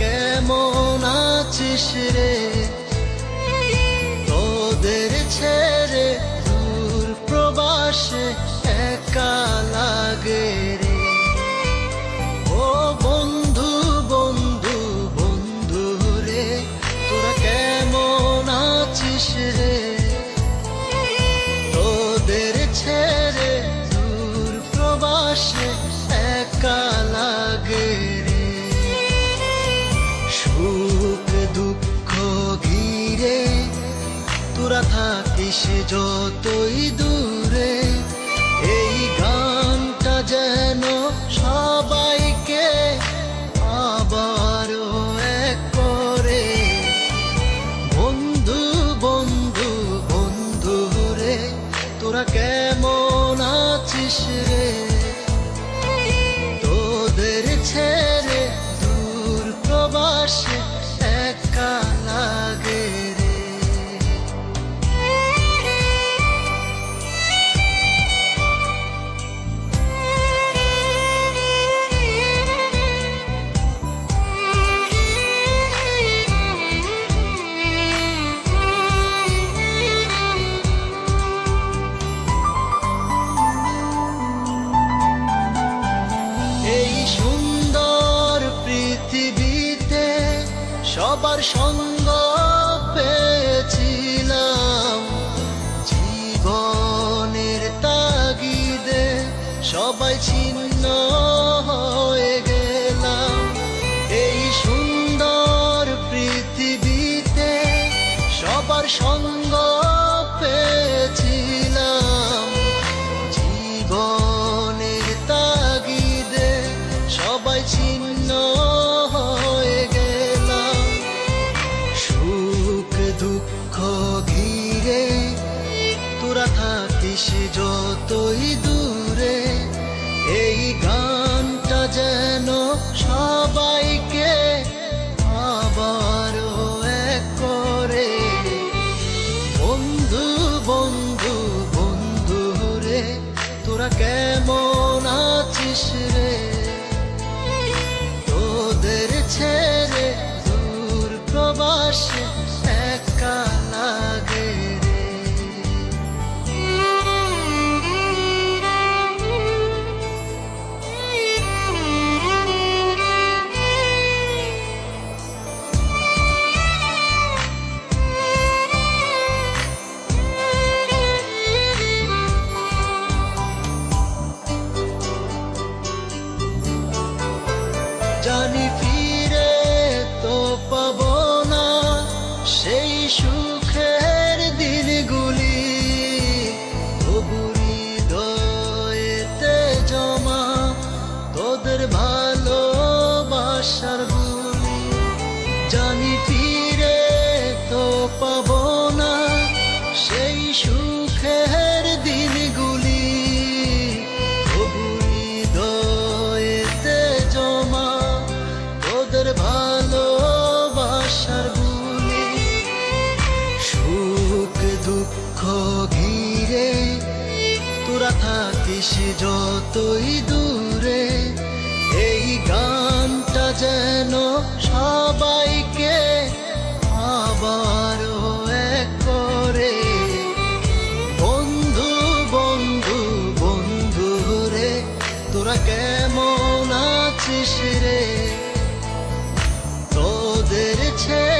কেমন আছিস রে? তোদের ছেড়ে দূর প্রবাসে একা লাগে রে। ও বন্ধু বন্ধু বন্ধু রে, তোরা কেমন আছিস রে? তোদের ছেড়ে দূর প্রবাসে একা লাগে রে। সুখ দুঃখ ঘিরে তোরা থাকিস যতই দূরে, এই গানটা যেন সবাইকে আবারও এক করে। বন্ধু বন্ধু বন্ধু রে, তোরা কেমন আছিস রে? তোদের ছেড়ে দূর প্রবাসে একা লাগে রে। এই সুন্দর পৃথিবীতে সবার সঙ্গ পেয়েছিলাম, জীবনের তাগিদে সবাই ছিন্ন হয়ে গেলাম। এই সুন্দর পৃথিবীতে সবার সঙ্গ পেয়েছিলাম, জীবনের তাগিদে সবাই ছিন্ন হয়ে গেলাম। সুখ দুঃখ ঘিরে তোরা থাকিস যতই দূরে, এই গানটা যেন সবাইকে আবারও এক করে। বন্ধু বন্ধু বন্ধু রে, তোরা কেমন আছিস রে? তোদের ছেড়ে দূর প্রবাসে একা লাগে রে। জানি ফিরে তো পাবো না সেই সুখের দিনগুলি, তবু হৃদয়েতে জমা তোদের ভালোবাসার বুলি। জানি ফিরে তো পাবো না সেই সুখের দিনগুলি, তবু হৃদয়েতে জমা তোদের ভালোবাসার বুলি। সুখ দুঃখ ঘিরে তোরা থাকিস যতই দূরে, এই গানটা যেন সবাইকে আবারও এক করে। বন্ধু বন্ধু বন্ধু রে, তোরা কেমন আছিস রে? তোদের ছেড়ে